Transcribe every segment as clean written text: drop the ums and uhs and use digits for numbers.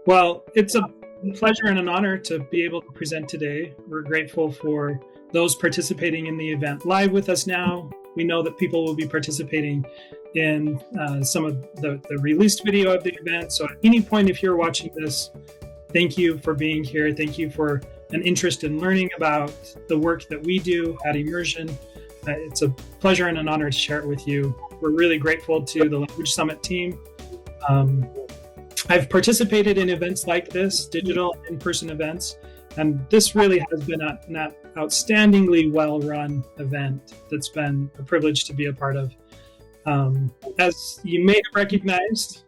Well, it's a pleasure and an honor to be able to present today. We're grateful for those participating in the event live with us now. We know that people will be participating in some of the released video of the event. So at any point, if you're watching this, thank you for being here. Thank you for an interest in learning about the work that we do at Immersion. It's a pleasure and an honor to share it with you. We're really grateful to the Language Summit team. I've participated in events like this, digital in-person events, and this really has been an outstandingly well-run event that's been a privilege to be a part of. As you may have recognized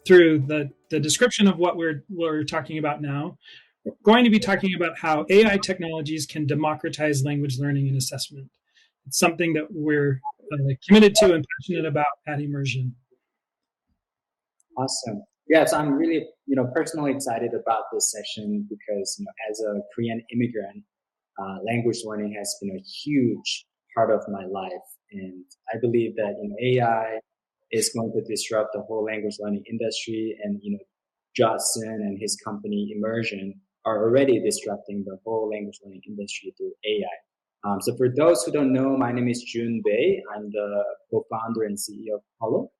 through the description of what we're talking about now, we're going to be talking about how AI technologies can democratize language learning and assessment. It's something that we're committed to and passionate about at Immersion. Awesome. Yeah, so I'm really, personally excited about this session because, as a Korean immigrant, language learning has been a huge part of my life. And I believe that, AI is going to disrupt the whole language learning industry. And, Judson and his company Immersion are already disrupting the whole language learning industry through AI. So for those who don't know, my name is Jun Bae. I'm the co-founder and CEO of Apollo.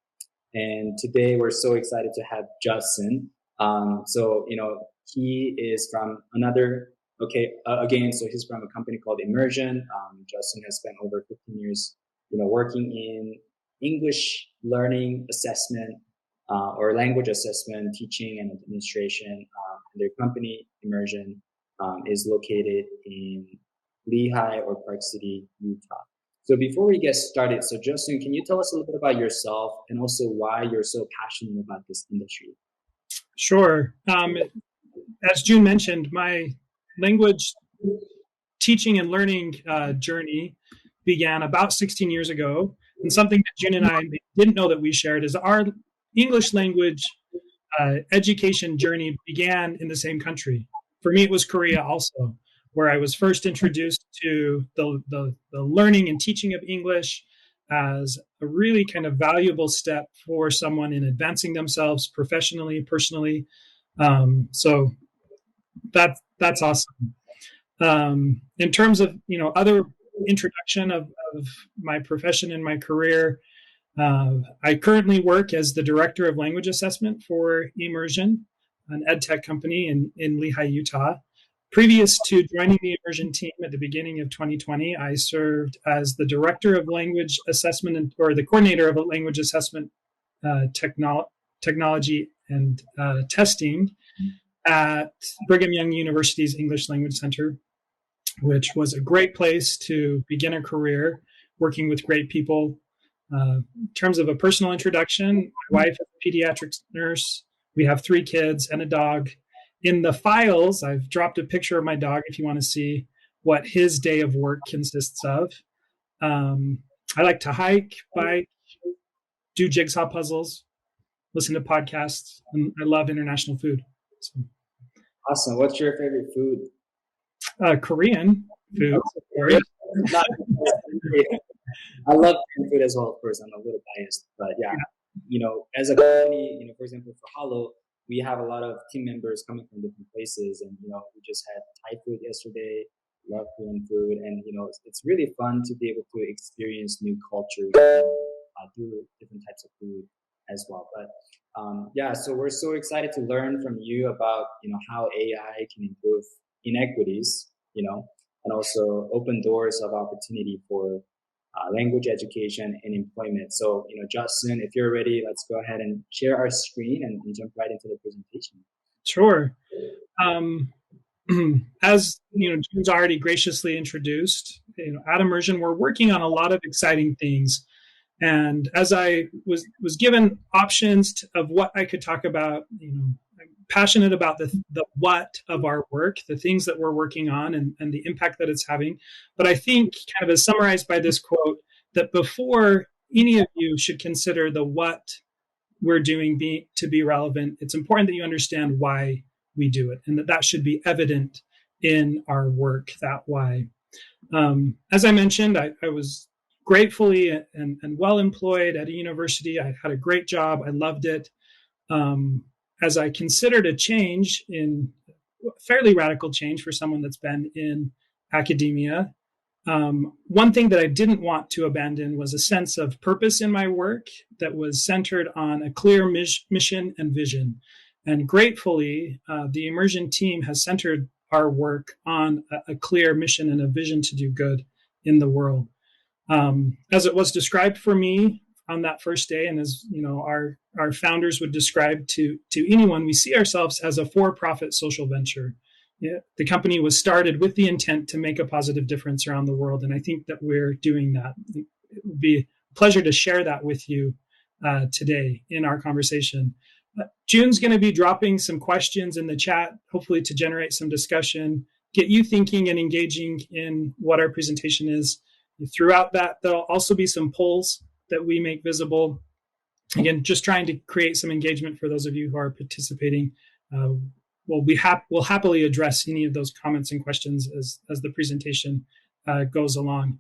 And today we're so excited to have Judson. He is from so he's from a company called Immersion. Judson has spent over 15 years, working in English learning assessment, or language assessment, teaching and administration. And their company, Immersion, is located in Lehigh or Park City, Utah. So before we get started, so Justin, can you tell us a little bit about yourself and also why you're so passionate about this industry? Sure. As June mentioned, my language teaching and learning journey began about 16 years ago. And something that June and I didn't know that we shared is our English language education journey began in the same country. For me, it was Korea also, where I was first introduced to the learning and teaching of English as a really kind of valuable step for someone in advancing themselves professionally, personally. So that's awesome. In terms of other introduction of my profession and my career, I currently work as the director of language assessment for Immersion, an ed tech company in Lehigh, Utah. Previous to joining the Immersion team at the beginning of 2020, I served as the director of language assessment or the coordinator of language assessment technology and testing at Brigham Young University's English Language Center, which was a great place to begin a career working with great people. In terms of a personal introduction, my wife is a pediatrics nurse. We have 3 kids and a dog. In the files, I've dropped a picture of my dog if you want to see what his day of work consists of. I like to hike, bike, do jigsaw puzzles, listen to podcasts, and I love international food. So, awesome. What's your favorite food? Korean food. I love Korean food as well, of course. I'm a little biased, but yeah. As a company, for example, for Hollow, we have a lot of team members coming from different places, and we just had Thai food yesterday. Love Korean food, and it's really fun to be able to experience new cultures through different types of food as well. But so we're so excited to learn from you about how AI can improve inequities, and also open doors of opportunity for language education and employment. So, Justin, if you're ready, let's go ahead and share our screen and jump right into the presentation. Sure. As June's already graciously introduced, at Immersion, we're working on a lot of exciting things. And as I was given options of what I could talk about, I'm passionate about the what of our work, the things that we're working on and the impact that it's having. But I think kind of as summarized by this quote, that before any of you should consider the what we're doing to be relevant, it's important that you understand why we do it and that should be evident in our work, that why. As I mentioned, I was gratefully and well employed at a university. I had a great job. I loved it. as I considered a change in fairly radical change for someone that's been in academia, one thing that I didn't want to abandon was a sense of purpose in my work that was centered on a clear mission and vision. And gratefully, the Immersion team has centered our work on a clear mission and a vision to do good in the world. As it was described for me on that first day, and as our founders would describe to anyone, we see ourselves as a for-profit social venture. Yeah, the company was started with the intent to make a positive difference around the world, and I think that we're doing that. It would be a pleasure to share that with you today in our conversation. June's going to be dropping some questions in the chat, hopefully to generate some discussion, get you thinking and engaging in what our presentation is. Throughout that, there'll also be some polls that we make visible. Again, just trying to create some engagement for those of you who are participating. We'll happily address any of those comments and questions as the presentation goes along.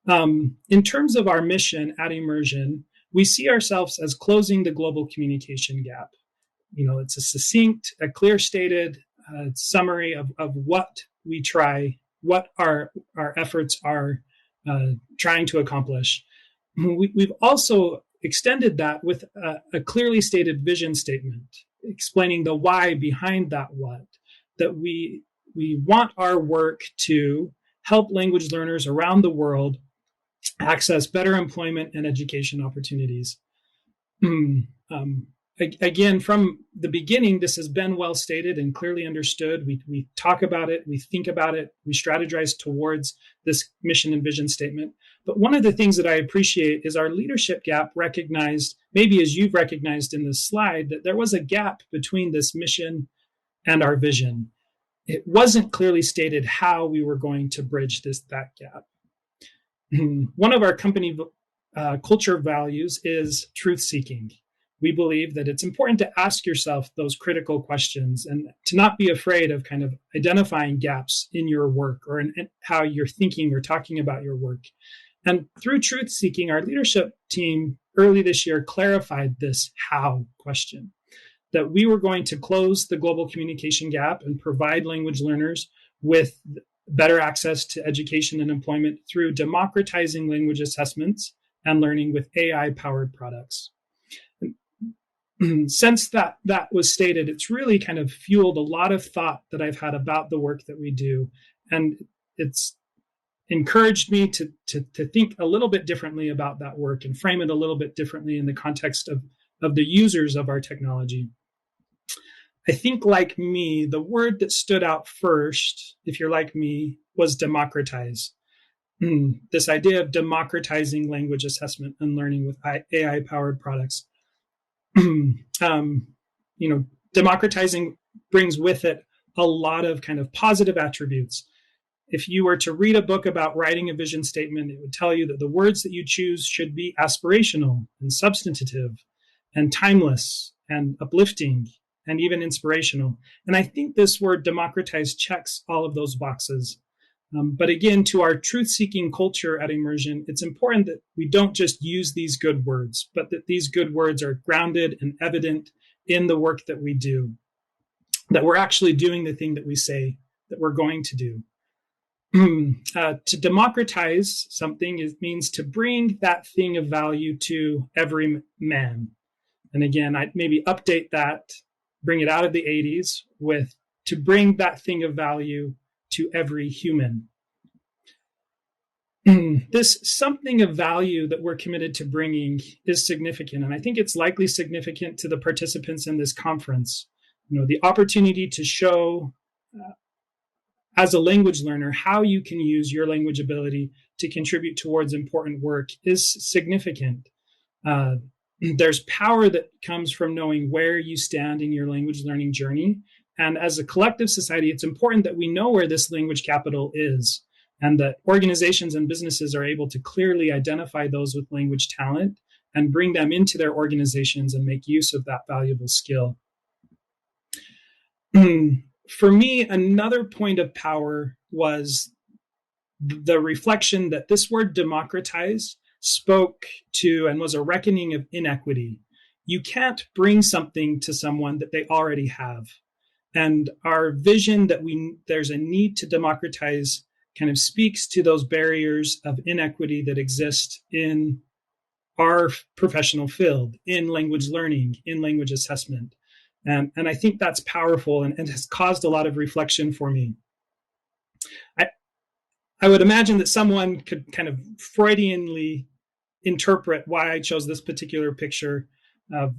In terms of our mission at Immersion, we see ourselves as closing the global communication gap. It's a succinct, a clear stated summary of what we try, what our efforts are trying to accomplish. We've also extended that with a clearly stated vision statement, explaining the why behind that what, that we want our work to help language learners around the world access better employment and education opportunities. Again, from the beginning, this has been well stated and clearly understood. We talk about it, we think about it, we strategize towards this mission and vision statement. But one of the things that I appreciate is our leadership gap recognized, maybe as you've recognized in this slide, that there was a gap between this mission and our vision. It wasn't clearly stated how we were going to bridge that gap. One of our company culture values is truth seeking. We believe that it's important to ask yourself those critical questions and to not be afraid of kind of identifying gaps in your work or in how you're thinking or talking about your work. And through truth seeking, our leadership team early this year clarified this how question, that we were going to close the global communication gap and provide language learners with better access to education and employment through democratizing language assessments and learning with AI-powered products. Since that was stated, it's really kind of fueled a lot of thought that I've had about the work that we do. And it's encouraged me to think a little bit differently about that work and frame it a little bit differently in the context of the users of our technology. I think, like me, the word that stood out first, if you're like me, was democratize. This idea of democratizing language assessment and learning with AI-powered products. Democratizing brings with it a lot of kind of positive attributes. If you were to read a book about writing a vision statement, it would tell you that the words that you choose should be aspirational and substantive and timeless and uplifting and even inspirational. And I think this word democratize checks all of those boxes. But again, to our truth-seeking culture at Immersion, it's important that we don't just use these good words, but that these good words are grounded and evident in the work that we do, that we're actually doing the thing that we say that we're going to do. To democratize something means to bring that thing of value to every man. And again, I'd maybe update that, bring it out of the 80s with to bring that thing of value to every human. This something of value that we're committed to bringing is significant, and I think it's likely significant to the participants in this conference. The opportunity to show as a language learner how you can use your language ability to contribute towards important work is significant. There's power that comes from knowing where you stand in your language learning journey. And as a collective society, it's important that we know where this language capital is and that organizations and businesses are able to clearly identify those with language talent and bring them into their organizations and make use of that valuable skill. For me, another point of power was the reflection that this word democratize spoke to and was a reckoning of inequity. you can't bring something to someone that they already have. And our vision that there's a need to democratize kind of speaks to those barriers of inequity that exist in our professional field, in language learning, in language assessment. And I think that's powerful and has caused a lot of reflection for me. I would imagine that someone could kind of Freudianly interpret why I chose this particular picture of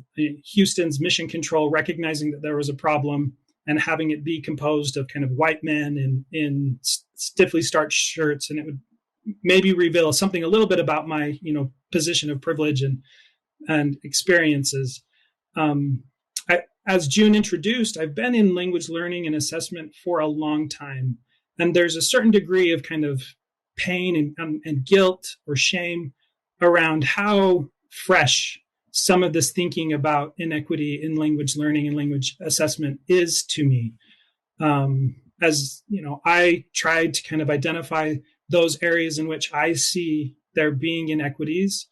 Houston's mission control recognizing that there was a problem and having it be composed of kind of white men in stiffly starched shirts. And it would maybe reveal something a little bit about my, position of privilege and experiences. As June introduced, I've been in language learning and assessment for a long time. And there's a certain degree of kind of pain and guilt or shame around how fresh some of this thinking about inequity in language learning and language assessment is to me. As I tried to kind of identify those areas in which I see there being inequities.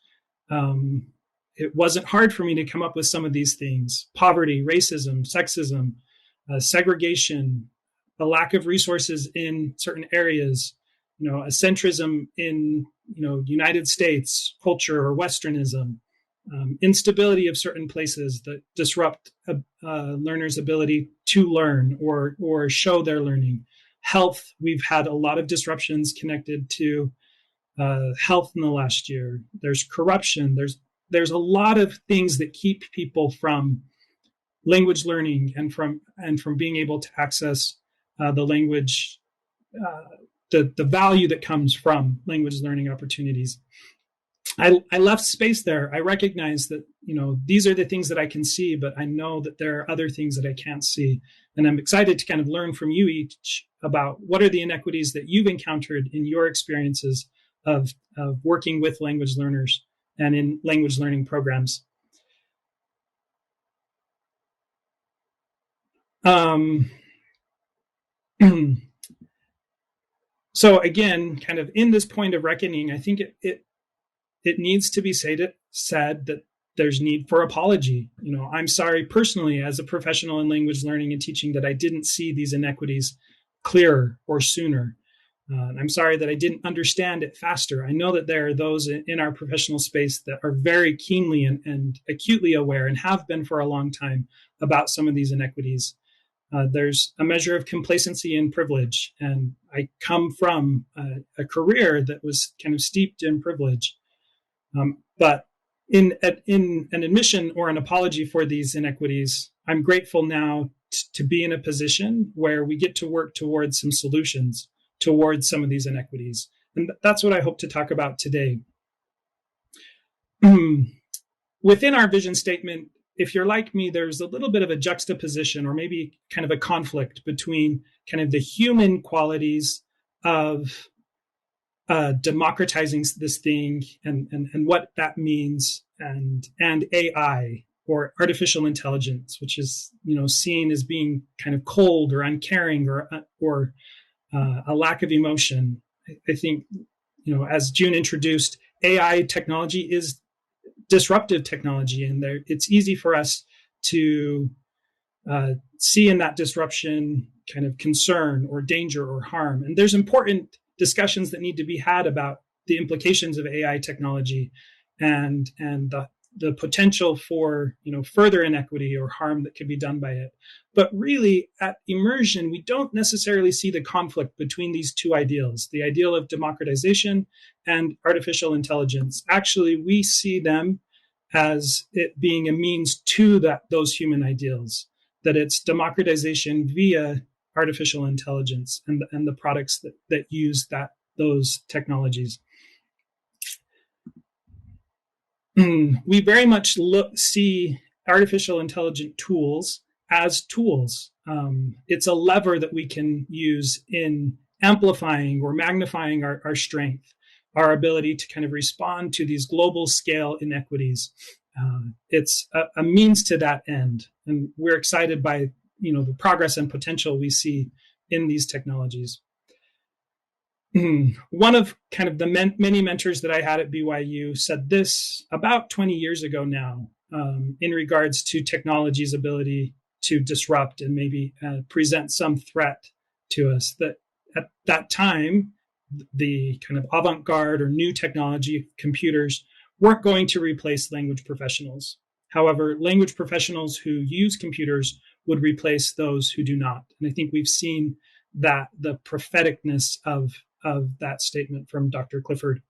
It wasn't hard for me to come up with some of these things: poverty, racism, sexism, segregation, a lack of resources in certain areas, a centrism in, United States culture or Westernism, instability of certain places that disrupt a learner's ability to learn or show their learning. Health, we've had a lot of disruptions connected to health in the last year. There's corruption. There's a lot of things that keep people from language learning and from being able to access the language, the value that comes from language learning opportunities. I left space there. I recognize that, these are the things that I can see, but I know that there are other things that I can't see. And I'm excited to kind of learn from you each about what are the inequities that you've encountered in your experiences of working with language learners and in language learning programs. So again, kind of in this point of reckoning, I think it needs to be said that there's need for apology. I'm sorry personally as a professional in language learning and teaching that I didn't see these inequities clearer or sooner. I'm sorry that I didn't understand it faster. I know that there are those in our professional space that are very keenly and acutely aware and have been for a long time about some of these inequities. There's a measure of complacency and privilege, and I come from a career that was kind of steeped in privilege. But in an admission or an apology for these inequities, I'm grateful now to be in a position where we get to work towards some solutions towards some of these inequities. And that's what I hope to talk about today. Within our vision statement, if you're like me, there's a little bit of a juxtaposition or maybe kind of a conflict between kind of the human qualities of democratizing this thing and what that means, and AI or artificial intelligence, which is seen as being kind of cold or uncaring or a lack of emotion. I think as June introduced, AI technology is disruptive technology, and it's easy for us to see in that disruption kind of concern or danger or harm. And there's important discussions that need to be had about the implications of AI technology and the potential for further inequity or harm that could be done by it. But really, at Immersion, we don't necessarily see the conflict between these two ideals, the ideal of democratization and artificial intelligence. Actually, we see them as it being a means to those human ideals, that it's democratization via artificial intelligence and the products that use those technologies. We very much see artificial intelligent tools as tools. It's a lever that we can use in amplifying or magnifying our strength, our ability to kind of respond to these global scale inequities. It's a means to that end. And we're excited by the progress and potential we see in these technologies. One of kind of the many mentors that I had at BYU said this about 20 years ago now. in regards to technology's ability to disrupt and maybe present some threat to us. That at that time, the kind of avant-garde or new technology computers weren't going to replace language professionals. However, language professionals who use computers would replace those who do not. And I think we've seen that the propheticness of that statement from Dr. Clifford.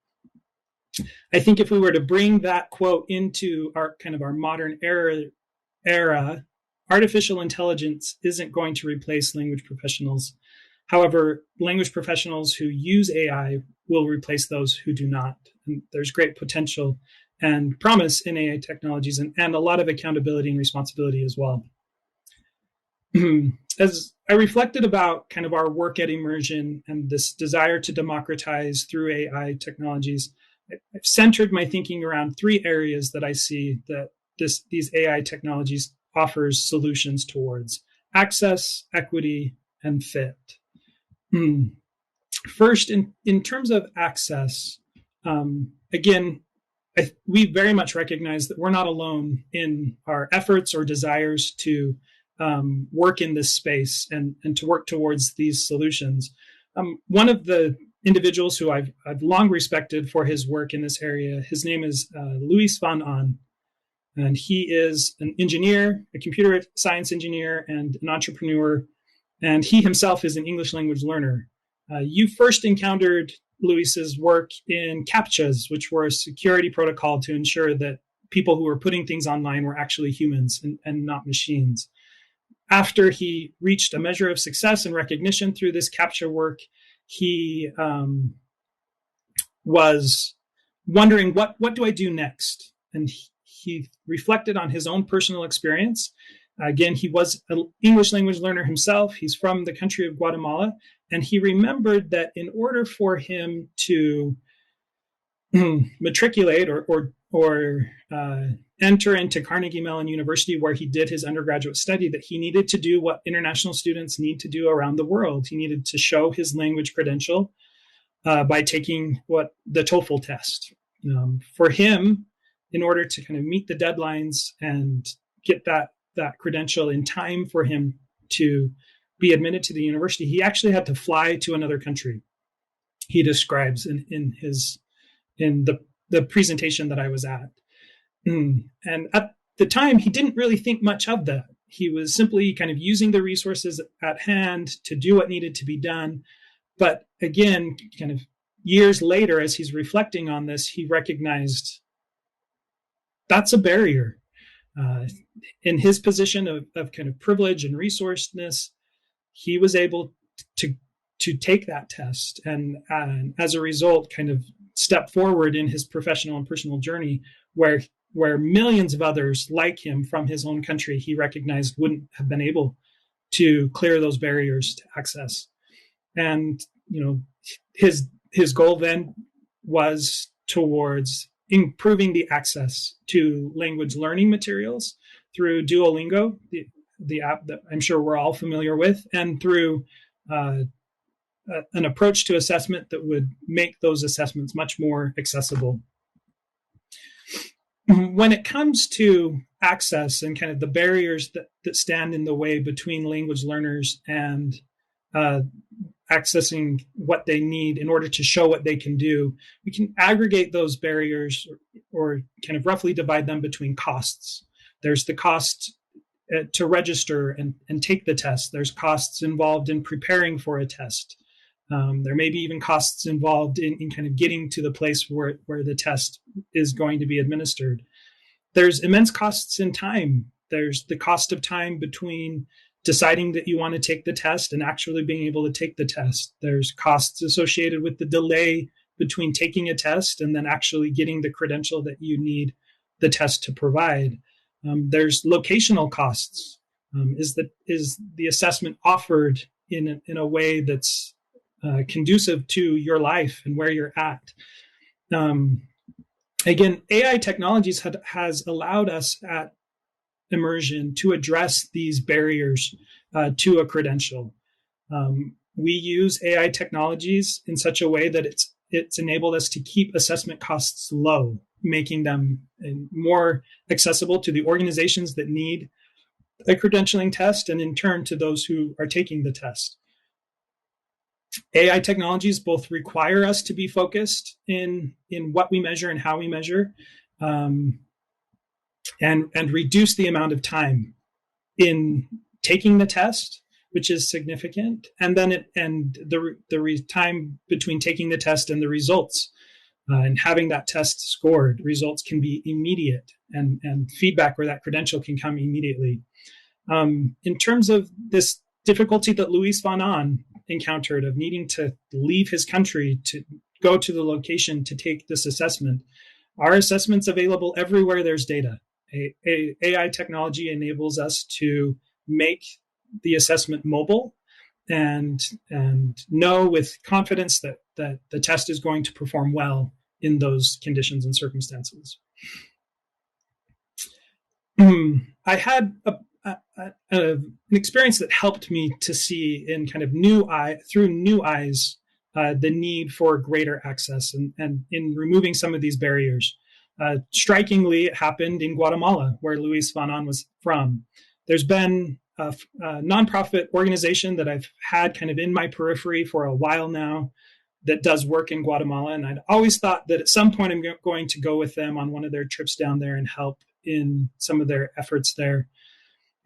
I think if we were to bring that quote into our kind of our modern era, artificial intelligence isn't going to replace language professionals. However, language professionals who use AI will replace those who do not. And there's great potential and promise in AI technologies, and a lot of accountability and responsibility as well. As I reflected about kind of our work at Immersion and this desire to democratize through AI technologies, I've centered my thinking around three areas that I see that these AI technologies offers solutions towards: access, equity, and fit. First, in terms of access, again, we very much recognize that we're not alone in our efforts or desires to work in this space and to work towards these solutions. One of the individuals who I've long respected for his work in this area, his name is Luis van Aan, and he is an engineer, a computer science engineer, and an entrepreneur, and he himself is an English language learner. You first encountered Luis's work in CAPTCHAs, which were a security protocol to ensure that people who were putting things online were actually humans and not machines. After he reached a measure of success and recognition through this CAPTCHA work, he was wondering, what do I do next? And he reflected on his own personal experience. Again, he was an English language learner himself. He's from the country of Guatemala. And he remembered that in order for him to matriculate or enter into Carnegie Mellon University, where he did his undergraduate study, that he needed to do what international students need to do around the world. He needed to show his language credential by taking the TOEFL test. For him, in order to kind of meet the deadlines and get that credential in time for him to be admitted to the university, he actually had to fly to another country. He describes in the presentation that I was at. And at the time, he didn't really think much of that. He was simply kind of using the resources at hand to do what needed to be done. But again, kind of years later, as he's reflecting on this, he recognized that's a barrier. In his position of kind of privilege and resourcedness, he was able to take that test and as a result kind of step forward in his professional and personal journey where millions of others like him from his own country he recognized wouldn't have been able to clear those barriers to access. And his goal then was towards improving the access to language learning materials through Duolingo, the app that I'm sure we're all familiar with, and through an approach to assessment that would make those assessments much more accessible. When it comes to access and kind of the barriers that stand in the way between language learners and accessing what they need in order to show what they can do, we can aggregate those barriers or kind of roughly divide them between costs. There's the cost to register and take the test. There's costs involved in preparing for a test. There may be even costs involved in kind of getting to the place where the test is going to be administered. There's immense costs in time. There's the cost of time between deciding that you want to take the test and actually being able to take the test. There's costs associated with the delay between taking a test and then actually getting the credential that you need the test to provide. There's locational costs. Is the assessment offered in a way that's conducive to your life and where you're at? Again, AI technologies has allowed us at Immersion to address these barriers to a credential. We use AI technologies in such a way that it's enabled us to keep assessment costs low. making them more accessible to the organizations that need a credentialing test, and in turn to those who are taking the test. AI technologies both require us to be focused in what we measure and how we measure, and reduce the amount of time in taking the test, which is significant, and then the time between taking the test and the results, and having that test scored. Results can be immediate, and feedback or that credential can come immediately. In terms of this difficulty that Luis von Ahn encountered of needing to leave his country to go to the location to take this assessment, our assessment's available everywhere there's data. AI technology enables us to make the assessment mobile and know with confidence that the test is going to perform well in those conditions and circumstances. I had an experience that helped me to see in kind of through new eyes the need for greater access and in removing some of these barriers. Strikingly, it happened in Guatemala, where Luis von Ahn was from. There's been a nonprofit organization that I've had kind of in my periphery for a while now that does work in Guatemala, and I'd always thought that at some point I'm going to go with them on one of their trips down there and help in some of their efforts there.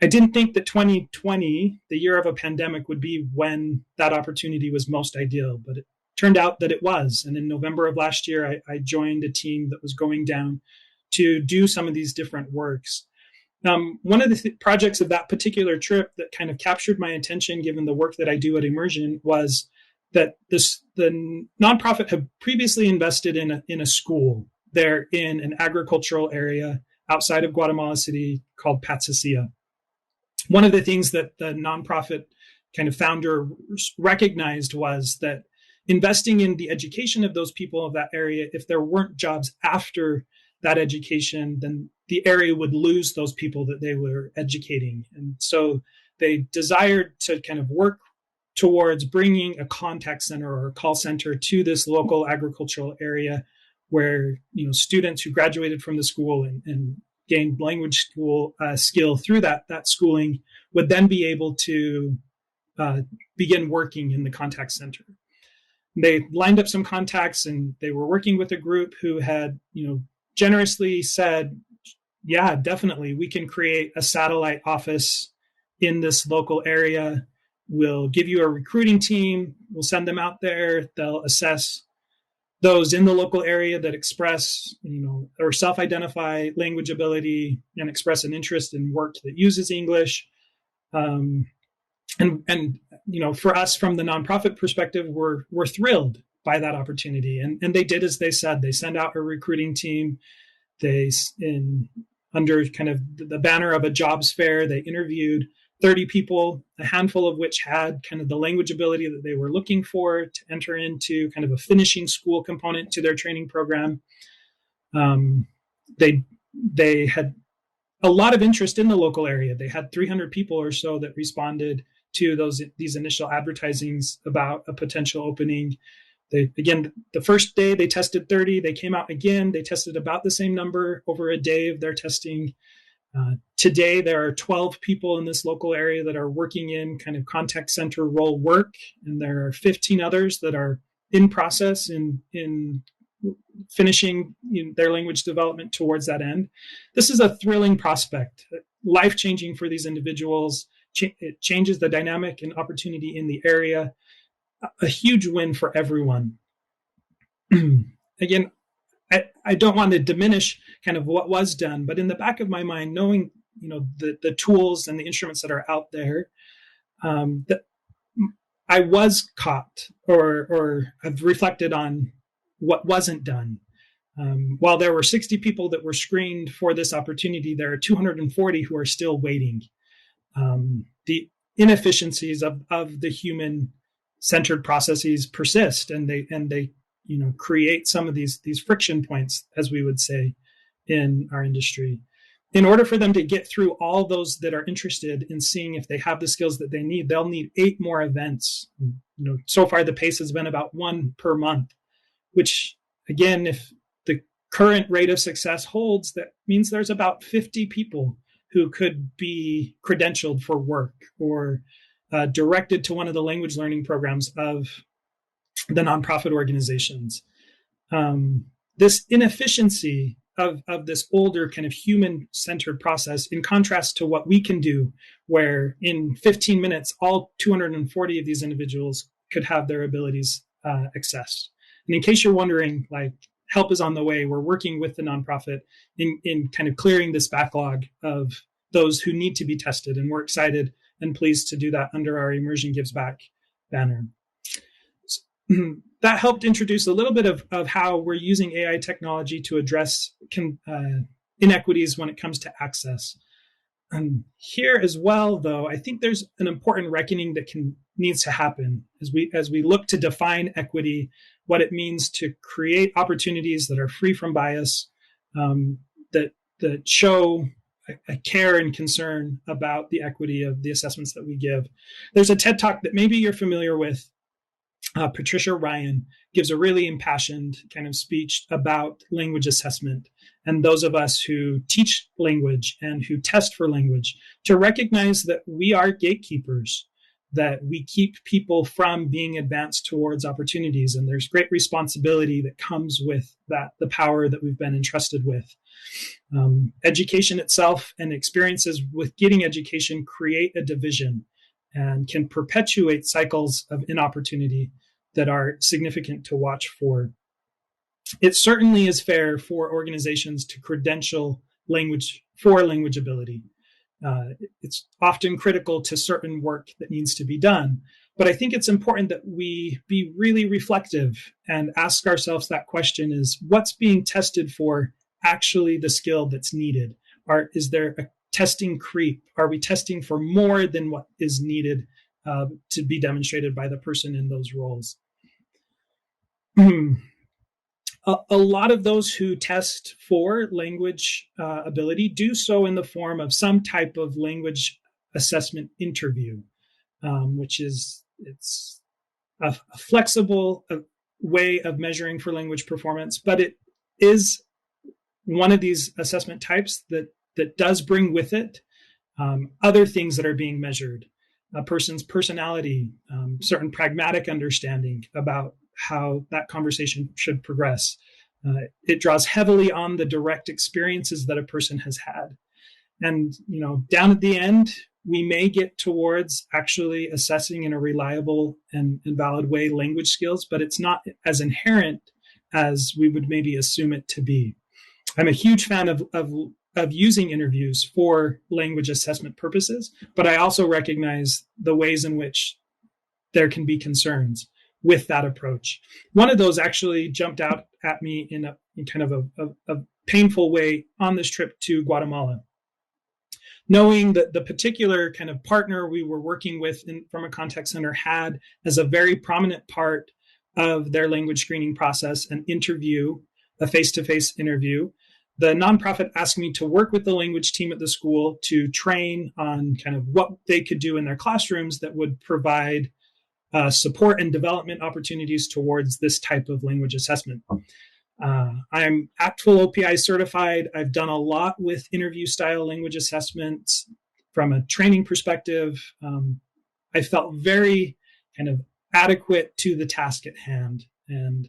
I didn't think that 2020, the year of a pandemic, would be when that opportunity was most ideal, but it turned out that it was. And in November of last year, I joined a team that was going down to do some of these different works. One of the projects of that particular trip that kind of captured my attention, given the work that I do at Immersion, was that the nonprofit had previously invested in a school there in an agricultural area outside of Guatemala City called Patsicía. One of the things that the nonprofit kind of founder recognized was that investing in the education of those people of that area, if there weren't jobs after that education, then the area would lose those people that they were educating. And so they desired to kind of work towards bringing a contact center or a call center to this local agricultural area where, you know, students who graduated from the school and gained language skill through that schooling would then be able to begin working in the contact center. They lined up some contacts, and they were working with a group who had, you know, generously said, yeah, definitely, we can create a satellite office in this local area. We'll give you a recruiting team. We'll send them out there. They'll assess those in the local area that express, you know, or self-identify language ability and express an interest in work that uses English. And you know, for us from the nonprofit perspective, we're thrilled by that opportunity. And they did as they said. They sent out a recruiting team. Under kind of the banner of a jobs fair, they interviewed 30 people, a handful of which had kind of the language ability that they were looking for to enter into kind of a finishing school component to their training program. They had a lot of interest in the local area. They had 300 people or so that responded to these initial advertisings about a potential opening. The first day they tested 30, they came out again, they tested about the same number over a day of their testing. Today, there are 12 people in this local area that are working in kind of contact center role work, and there are 15 others that are in process in finishing their language development towards that end. This is a thrilling prospect, life-changing for these individuals. It changes the dynamic and opportunity in the area. A huge win for everyone. Again, I don't want to diminish kind of what was done, but in the back of my mind, knowing, you know, the tools and the instruments that are out there, that I was caught or I've reflected on what wasn't done. While there were 60 people that were screened for this opportunity, there are 240 who are still waiting. The inefficiencies of the human-centered processes persist, and they you know, create some of these friction points, as we would say, in our industry. In order for them to get through all those that are interested in seeing if they have the skills that they need, they'll need 8 more events. You know, so far the pace has been about 1 per month, which again, if the current rate of success holds, that means there's about 50 people who could be credentialed for work or directed to one of the language learning programs of the nonprofit organizations. This inefficiency of this older kind of human-centered process, in contrast to what we can do, where in 15 minutes, all 240 of these individuals could have their abilities accessed. And in case you're wondering, like, help is on the way. We're working with the nonprofit in kind of clearing this backlog of those who need to be tested. And we're excited and pleased to do that under our Immersion Gives Back banner. That helped introduce a little bit of how we're using AI technology to address inequities when it comes to access. Here as well, though, I think there's an important reckoning that needs to happen as we look to define equity, what it means to create opportunities that are free from bias, that show a care and concern about the equity of the assessments that we give. There's a TED Talk that maybe you're familiar with. Patricia Ryan gives a really impassioned kind of speech about language assessment and those of us who teach language and who test for language, to recognize that we are gatekeepers, that we keep people from being advanced towards opportunities. And there's great responsibility that comes with that, the power that we've been entrusted with. Education itself and experiences with getting education create a division and can perpetuate cycles of inopportunity that are significant to watch for. It certainly is fair for organizations to credential language for language ability. It's often critical to certain work that needs to be done. But I think it's important that we be really reflective and ask ourselves that question: is what's being tested for actually the skill that's needed? Is there a testing creep? Are we testing for more than what is needed to be demonstrated by the person in those roles? A lot of those who test for language ability do so in the form of some type of language assessment interview, which is it's a flexible way of measuring for language performance, but it is one of these assessment types that does bring with it other things that are being measured: a person's personality, certain pragmatic understanding about how that conversation should progress. It draws heavily on the direct experiences that a person has had. And, down at the end, we may get towards actually assessing in a reliable and valid way language skills, but it's not as inherent as we would maybe assume it to be. I'm a huge fan of using interviews for language assessment purposes, but I also recognize the ways in which there can be concerns with that approach. One of those actually jumped out at me in kind of a painful way on this trip to Guatemala. Knowing that the particular kind of partner we were working with from a contact center had as a very prominent part of their language screening process an interview, a face-to-face interview, the nonprofit asked me to work with the language team at the school to train on kind of what they could do in their classrooms that would provide support and development opportunities towards this type of language assessment. I'm ACTFL OPI certified. I've done a lot with interview style language assessments from a training perspective. I felt very kind of adequate to the task at hand. And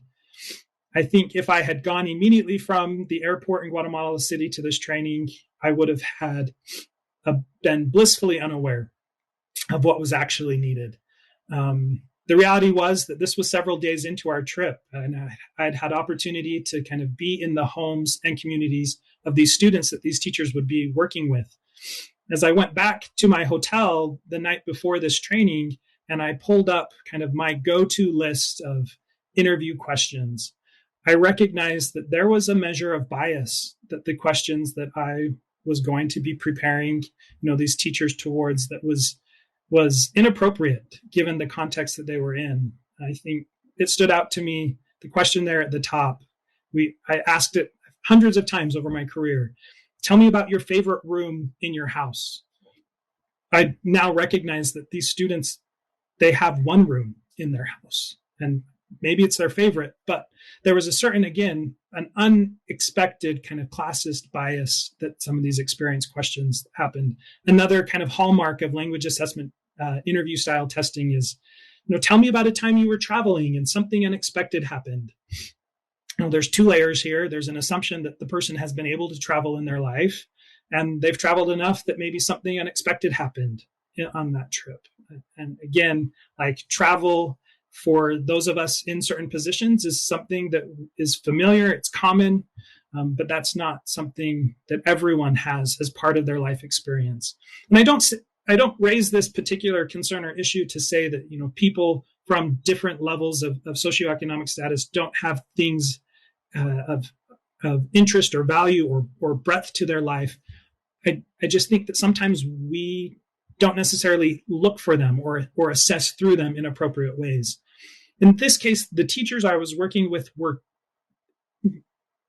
I think if I had gone immediately from the airport in Guatemala City to this training, I would have been blissfully unaware of what was actually needed. The reality was that this was several days into our trip, and I'd had opportunity to kind of be in the homes and communities of these students that these teachers would be working with. As I went back to my hotel the night before this training, and I pulled up kind of my go-to list of interview questions, I recognized that there was a measure of bias that the questions that I was going to be preparing, these teachers towards, that was inappropriate given the context that they were in. I think it stood out to me, the question there at the top. I asked it hundreds of times over my career. Tell me about your favorite room in your house. I now recognize that these students, they have one room in their house, and maybe it's their favorite, but there was a certain, again, an unexpected kind of classist bias that some of these experience questions happened. Another kind of hallmark of language assessment interview style testing is, tell me about a time you were traveling and something unexpected happened. There's two layers here. There's an assumption that the person has been able to travel in their life, and they've traveled enough that maybe something unexpected happened on that trip. And again, like travel for those of us in certain positions is something that is familiar, it's common, but that's not something that everyone has as part of their life experience. And I don't raise this particular concern or issue to say that people from different levels of socioeconomic status don't have things of interest or value or breadth to their life. I just think that sometimes we don't necessarily look for them or assess through them in appropriate ways. In this case, the teachers I was working with were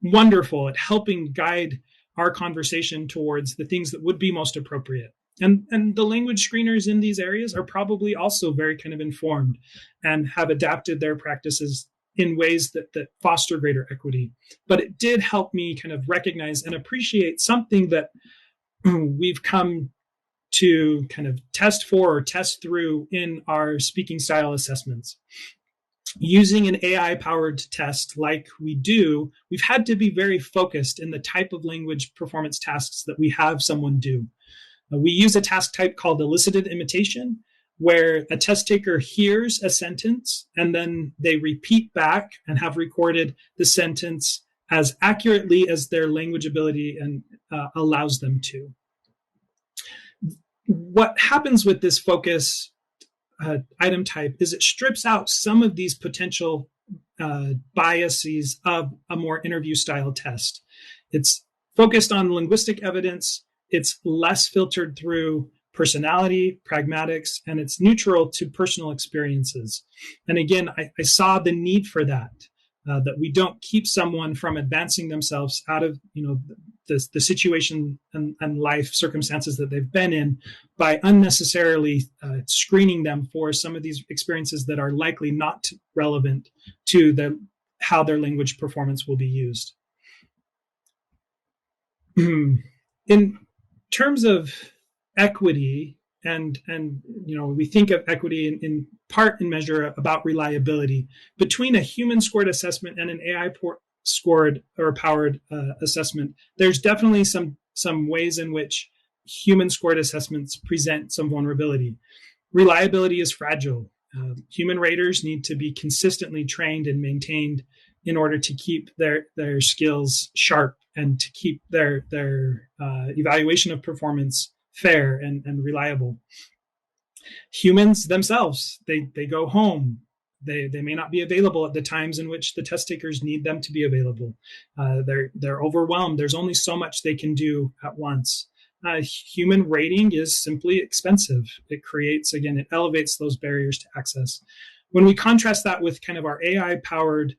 wonderful at helping guide our conversation towards the things that would be most appropriate. And the language screeners in these areas are probably also very kind of informed and have adapted their practices in ways that foster greater equity. But it did help me kind of recognize and appreciate something that we've come to kind of test for or test through in our speaking style assessments. Using an AI-powered test like we do, we've had to be very focused in the type of language performance tasks that we have someone do. We use a task type called elicited imitation, where a test taker hears a sentence and then they repeat back and have recorded the sentence as accurately as their language ability and allows them to. What happens with this focus item type is it strips out some of these potential biases of a more interview style test. It's focused on linguistic evidence. It's less filtered through personality, pragmatics, and it's neutral to personal experiences. And again, I saw the need for that, that we don't keep someone from advancing themselves out of the situation and life circumstances that they've been in by unnecessarily screening them for some of these experiences that are likely not relevant to how their language performance will be used. In terms of equity, and we think of equity in part and measure about reliability. Between a human scored assessment and an AI scored or powered assessment, there's definitely some ways in which human scored assessments present some vulnerability. Reliability is fragile. Human raters need to be consistently trained and maintained in order to keep their skills sharp and to keep their evaluation of performance fair and reliable. Humans themselves, they go home. They may not be available at the times in which the test takers need them to be available. They're overwhelmed. There's only so much they can do at once. Human rating is simply expensive. It elevates those barriers to access. When we contrast that with kind of our AI-powered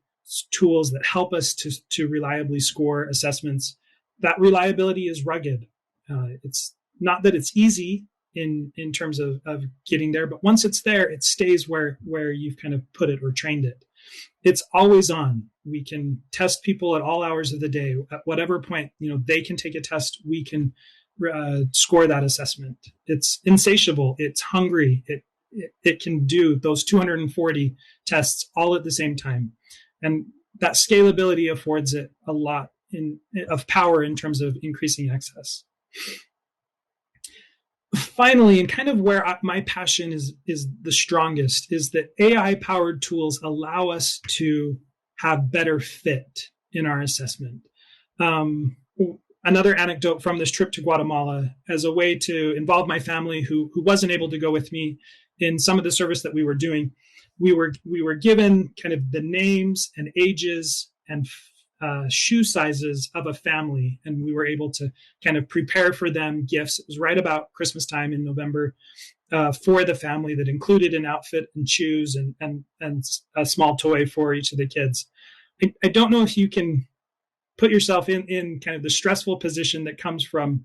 tools that help us to reliably score assessments, that reliability is rugged. It's not that it's easy in terms of getting there, but once it's there, it stays where you've kind of put it or trained it. It's always on. We can test people at all hours of the day. At whatever point, they can take a test, we can score that assessment. It's insatiable. It's hungry. It can do those 240 tests all at the same time. And that scalability affords it a lot of power in terms of increasing access. Finally, and kind of where my passion is the strongest, is that AI-powered tools allow us to have better fit in our assessment. Another anecdote from this trip to Guatemala, as a way to involve my family who wasn't able to go with me in some of the service that we were doing, we were given kind of the names and ages and shoe sizes of a family, and we were able to kind of prepare for them gifts. It was right about Christmas time in November for the family that included an outfit and shoes and a small toy for each of the kids. I don't know if you can put yourself in kind of the stressful position that comes from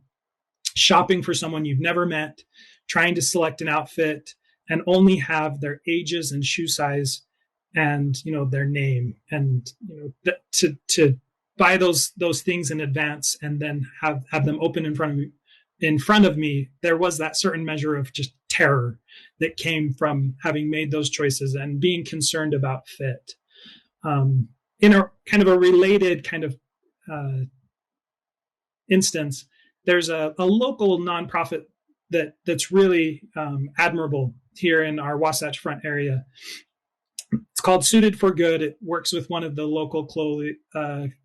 shopping for someone you've never met, trying to select an outfit and only have their ages and shoe size and their name, and to buy those things in advance and then have them open in front of me, there was that certain measure of just terror that came from having made those choices and being concerned about fit. In a kind of a related kind of instance, there's a local nonprofit that's really admirable here in our Wasatch Front area. It's called Suited for Good. It works with one of the local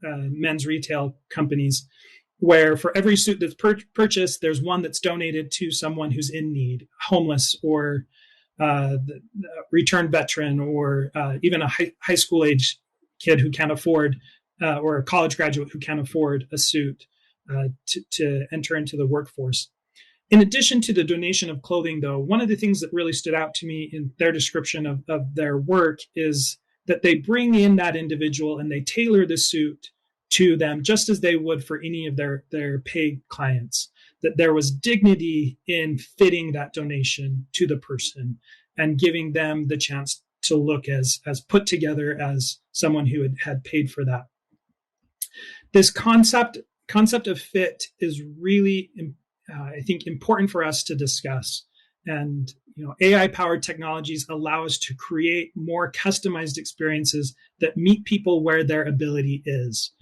men's retail companies, where for every suit that's purchased, there's one that's donated to someone who's in need, homeless, or returned veteran, or even a high school age kid who can't afford, or a college graduate who can't afford a suit to enter into the workforce. In addition to the donation of clothing, though, one of the things that really stood out to me in their description of their work is that they bring in that individual and they tailor the suit to them just as they would for any of their paid clients, that there was dignity in fitting that donation to the person and giving them the chance to look as put together as someone who had paid for that. This concept of fit is really, I think, important for us to discuss. And AI-powered technologies allow us to create more customized experiences that meet people where their ability is.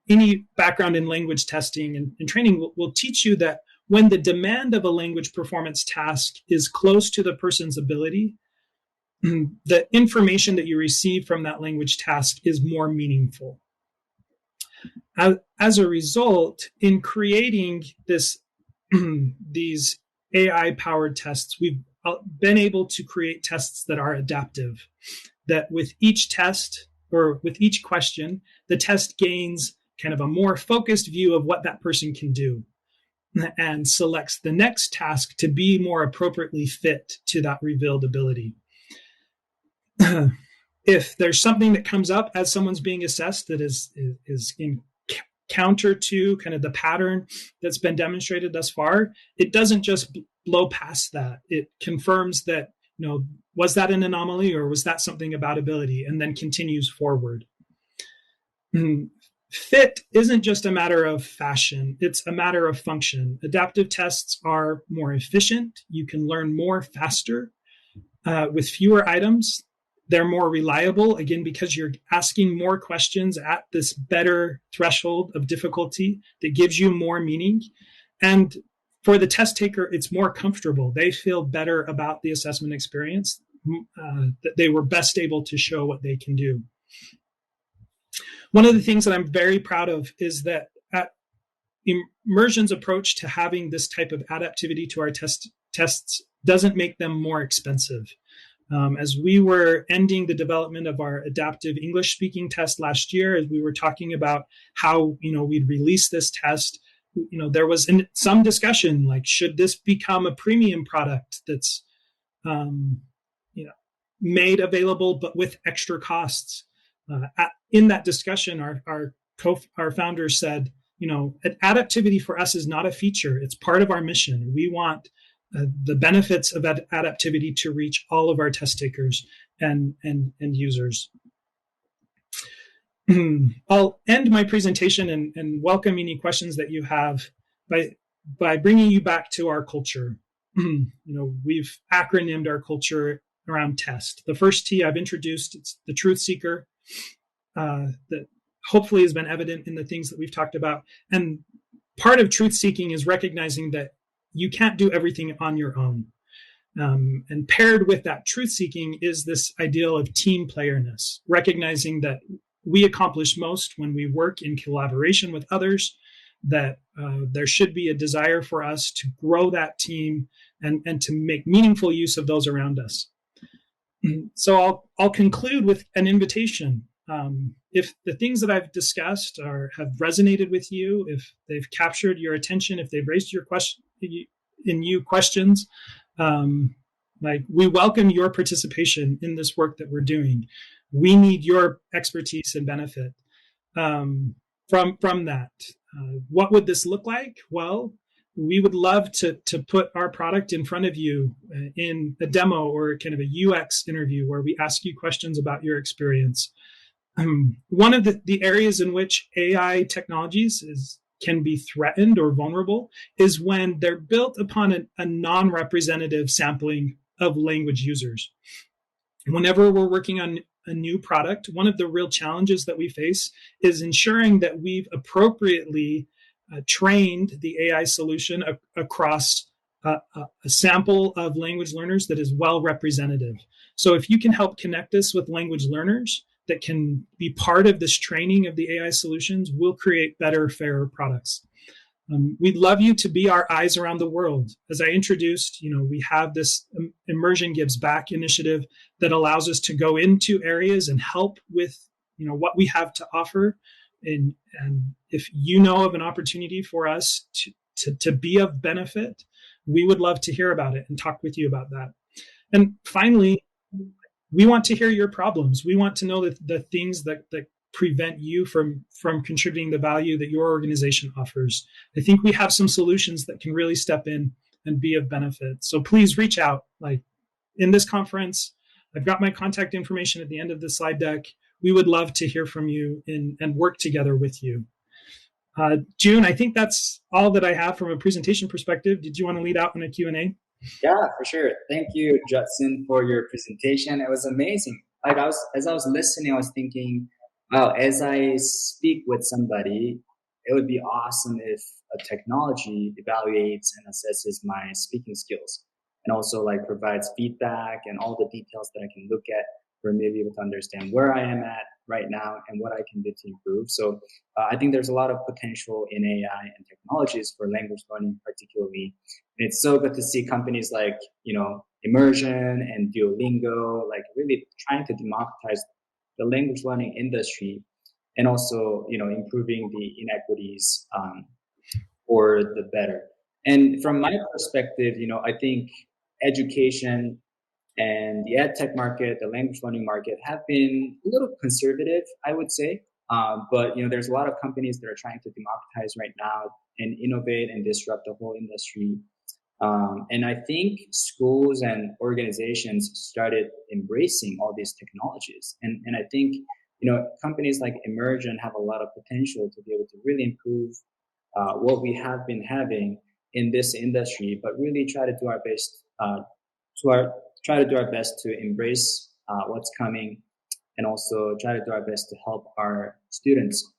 Any background in language testing and training will teach you that when the demand of a language performance task is close to the person's ability, the information that you receive from that language task is more meaningful. As a result, in creating these AI-powered tests, we've been able to create tests that are adaptive, that with each test or with each question, the test gains kind of a more focused view of what that person can do and selects the next task to be more appropriately fit to that revealed ability. If there's something that comes up as someone's being assessed that is in counter to kind of the pattern that's been demonstrated thus far, it doesn't just blow past that. It confirms that, was that an anomaly or was that something about ability, and then continues forward. Fit isn't just a matter of fashion, it's a matter of function. Adaptive tests are more efficient. You can learn more faster with fewer items. They're more reliable, again, because you're asking more questions at this better threshold of difficulty that gives you more meaning. And for the test taker, it's more comfortable. They feel better about the assessment experience, that they were best able to show what they can do. One of the things that I'm very proud of is that Immersion's approach to having this type of adaptivity to our tests doesn't make them more expensive. As we were ending the development of our adaptive English speaking test last year, as we were talking about how we'd release this test, there was some discussion like, should this become a premium product that's made available but with extra costs? In that discussion, our founders said, adaptivity for us is not a feature; it's part of our mission. We want the benefits of adaptivity to reach all of our test takers and users. I'll end my presentation and welcome any questions that you have by bringing you back to our culture. We've acronymed our culture around TEST. The first T I've introduced, it's the truth seeker, that hopefully has been evident in the things that we've talked about. And part of truth seeking is recognizing that you can't do everything on your own. And paired with that truth seeking is this ideal of team playerness, recognizing that we accomplish most when we work in collaboration with others, that there should be a desire for us to grow that team and to make meaningful use of those around us. So I'll conclude with an invitation. If the things that I've discussed have resonated with you, if they've captured your attention, if they've raised your questions, we welcome your participation in this work that we're doing. We need your expertise and benefit from that. What would this look like? Well, we would love to put our product in front of you in a demo or kind of a UX interview where we ask you questions about your experience. one of the areas in which AI technologies can be threatened or vulnerable is when they're built upon a non-representative sampling of language users. Whenever we're working on a new product, one of the real challenges that we face is ensuring that we've appropriately trained the AI solution across a sample of language learners that is well representative. So if you can help connect us with language learners that can be part of this training of the AI solutions, we'll create better, fairer products. We'd love you to be our eyes around the world. As I introduced, we have this Immersion Gives Back initiative that allows us to go into areas and help with, what we have to offer. And if you know of an opportunity for us to be of benefit, we would love to hear about it and talk with you about that. And finally, we want to hear your problems. We want to know the things that prevent you from contributing the value that your organization offers. I think we have some solutions that can really step in and be of benefit. So please reach out. Like in this conference, I've got my contact information at the end of the slide deck. We would love to hear from you and work together with you. June, I think that's all that I have from a presentation perspective. Did you want to lead out in a Q&A? Yeah, for sure. Thank you, Judson, for your presentation. It was amazing. As I was listening, I was thinking, wow, as I speak with somebody, it would be awesome if a technology evaluates and assesses my speaking skills and also like provides feedback and all the details that I can look at for me to be able to understand where I am at right now and what I can do to improve. So I think there's a lot of potential in AI and technologies for language learning particularly. And it's so good to see companies like, Immersion and Duolingo, like really trying to democratize the language learning industry and also, improving the inequities for the better. And from my perspective, I think education and the ed tech market, the language learning market have been a little conservative, I would say. But, there's a lot of companies that are trying to democratize right now and innovate and disrupt the whole industry. And I think schools and organizations started embracing all these technologies. And I think, companies like Immersion have a lot of potential to be able to really improve what we have been having in this industry, but really try to do our best to embrace what's coming and also try to do our best to help our students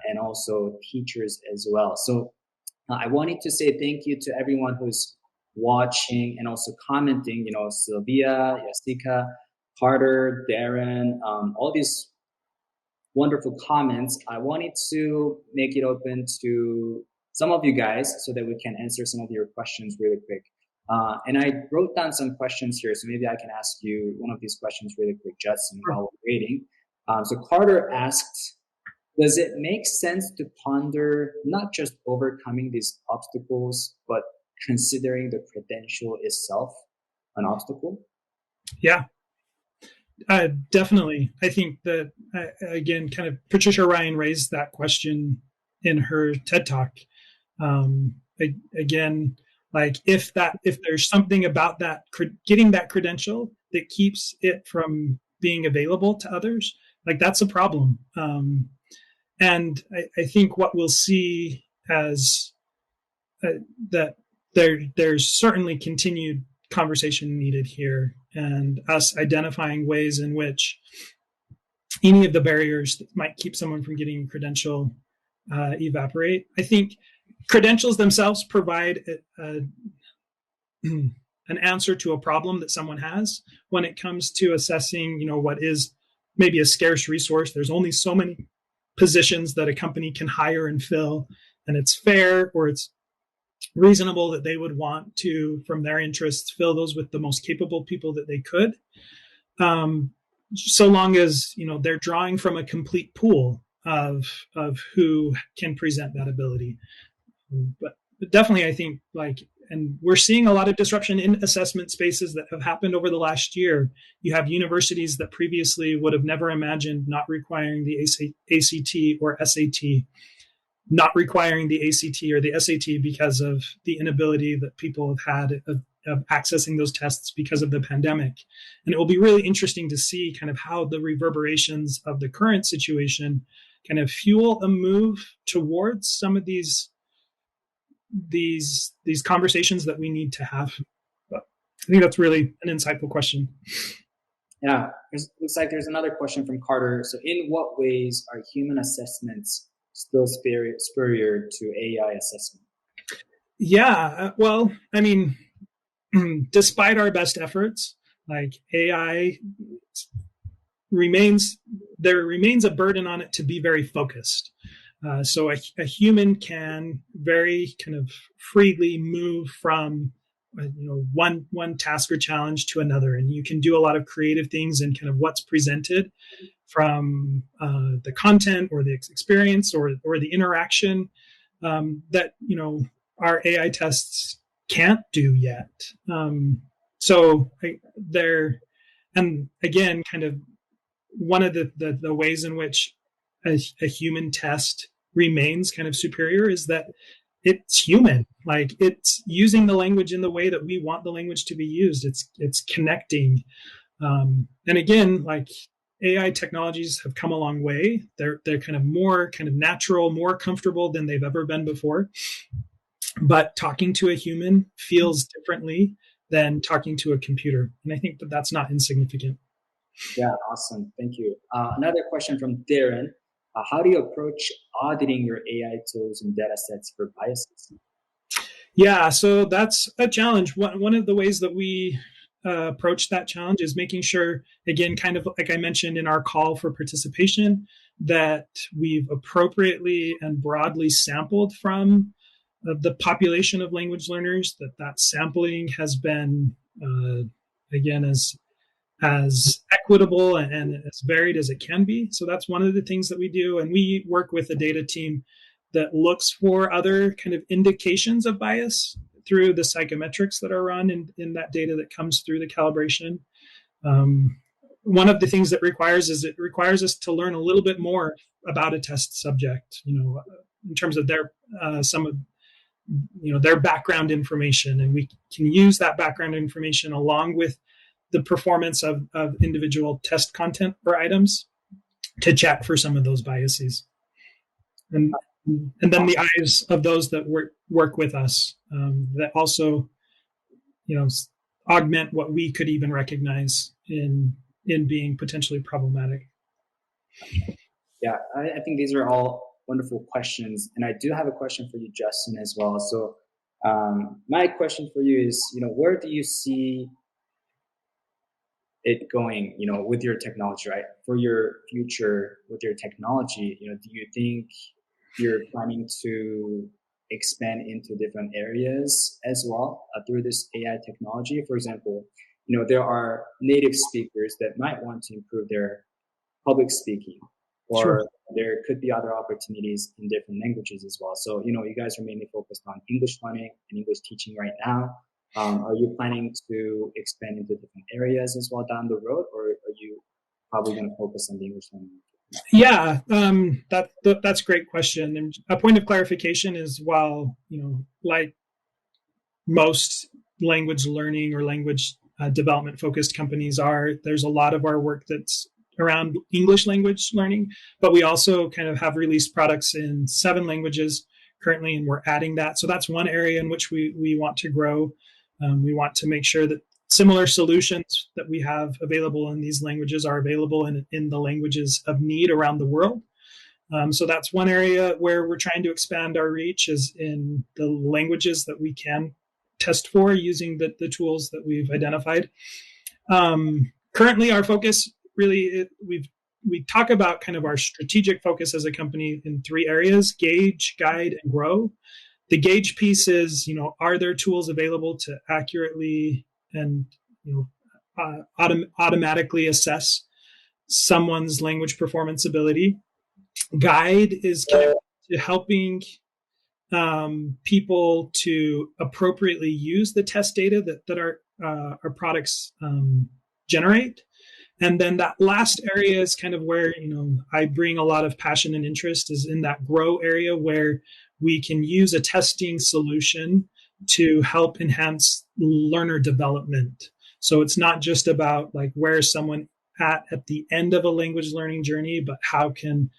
and also teachers as well. So I wanted to say thank you to everyone who's watching and also commenting, Sylvia, Yasika, Carter, Darren, all these wonderful comments. I wanted to make it open to some of you guys so that we can answer some of your questions really quick. And I wrote down some questions here, so maybe I can ask you one of these questions really quick, Judson, while we're waiting. So Carter asked, does it make sense to ponder not just overcoming these obstacles, but considering the credential itself an obstacle? Yeah, definitely. I think that, again, kind of Patricia Ryan raised that question in her TED Talk. Again, like if there's something about that, getting that credential that keeps it from being available to others, like that's a problem. And I think what we'll see as that there's certainly continued conversation needed here, and us identifying ways in which any of the barriers that might keep someone from getting a credential evaporate. I think credentials themselves provide an answer to a problem that someone has when it comes to assessing, what is maybe a scarce resource. There's only so many positions that a company can hire and fill, and it's fair or it's reasonable that they would want to, from their interests, fill those with the most capable people that they could, so long as they're drawing from a complete pool of who can present that ability. But definitely, I think and we're seeing a lot of disruption in assessment spaces that have happened over the last year. You have universities that previously would have never imagined not requiring the ACT or SAT, not requiring the ACT or the SAT because of the inability that people have had of accessing those tests because of the pandemic. And it will be really interesting to see kind of how the reverberations of the current situation kind of fuel a move towards some of these conversations that we need to have. But I think that's really an insightful question. Yeah, looks like there's another question from Carter. So, in what ways are human assessments still superior to AI assessment? Yeah, well, I mean, despite our best efforts, like AI remains a burden on it to be very focused. So a human can very kind of freely move from one task or challenge to another, and you can do a lot of creative things in kind of what's presented from the content or the experience or the interaction that our AI tests can't do yet. So they're, and again, kind of one of the ways in which a human test remains kind of superior is that it's human. Like, it's using the language in the way that we want the language to be used. It's connecting. And again, like, AI technologies have come a long way. They're kind of more kind of natural, more comfortable than they've ever been before. But talking to a human feels differently than talking to a computer. And I think that that's not insignificant. Yeah, awesome. Thank you. Another question from Darren. How do you approach auditing your AI tools and data sets for biases? Yeah, so that's a challenge. One of the ways that we approach that challenge is making sure, again, kind of like I mentioned in our call for participation, that we've appropriately and broadly sampled from the population of language learners, that sampling has been, again, as equitable and as varied as it can be. So that's one of the things that we do. And we work with a data team that looks for other kind of indications of bias through the psychometrics that are run in that data that comes through the calibration. One of the things that it requires us to learn a little bit more about a test subject, in terms of their some of their background information, and we can use that background information along with the performance of individual test content or items to check for some of those biases. And then the eyes of those that work with us, that also, augment what we could even recognize in being potentially problematic. Yeah, I think these are all wonderful questions. And I do have a question for you, Justin, as well. So my question for you is, where do you see it going, with your technology, right? For your future with your technology, do you think you're planning to expand into different areas as well through this AI technology? For example, there are native speakers that might want to improve their public speaking, or Sure. there could be other opportunities in different languages as well. So, you guys are mainly focused on English learning and English teaching right now. Are you planning to expand into different areas as well down the road, or are you probably going to focus on the English language? Yeah, that's a great question. And a point of clarification is, while like most language learning or language development focused companies are, there's a lot of our work that's around English language learning, but we also kind of have released products in 7 languages currently, and we're adding that. So that's one area in which we want to grow. We want to make sure that similar solutions that we have available in these languages are available in the languages of need around the world. So that's one area where we're trying to expand our reach, is in the languages that we can test for using the tools that we've identified. Currently, our focus really, we talk about kind of our strategic focus as a company in 3 areas: gauge, guide, and grow. The gauge piece is, are there tools available to accurately and automatically assess someone's language performance ability? Guide is connected to helping people to appropriately use the test data that our products generate. And then that last area is kind of where I bring a lot of passion and interest, is in that grow area, where we can use a testing solution to help enhance learner development. So it's not just about like where is someone at the end of a language learning journey, but how can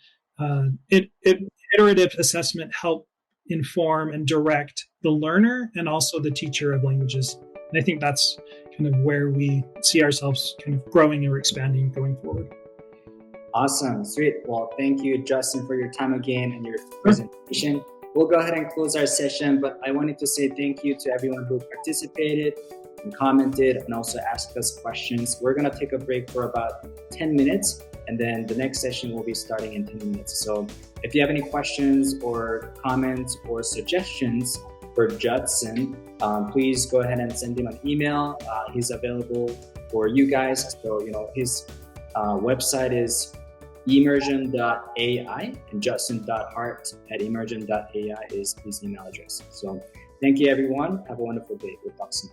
iterative assessment help inform and direct the learner and also the teacher of languages. And I think that's kind of where we see ourselves kind of growing or expanding going forward. Awesome. Sweet. Well, thank you, Justin, for your time again and your presentation. We'll go ahead and close our session, but I wanted to say thank you to everyone who participated and commented and also asked us questions. We're going to take a break for about 10 minutes, and then the next session will be starting in 10 minutes. So if you have any questions or comments or suggestions for Judson, please go ahead and send him an email. He's available for you guys. So, his website is immersion.ai, and justin.hart@immersion.ai is his email address. So thank you, everyone. Have a wonderful day. We'll talk soon.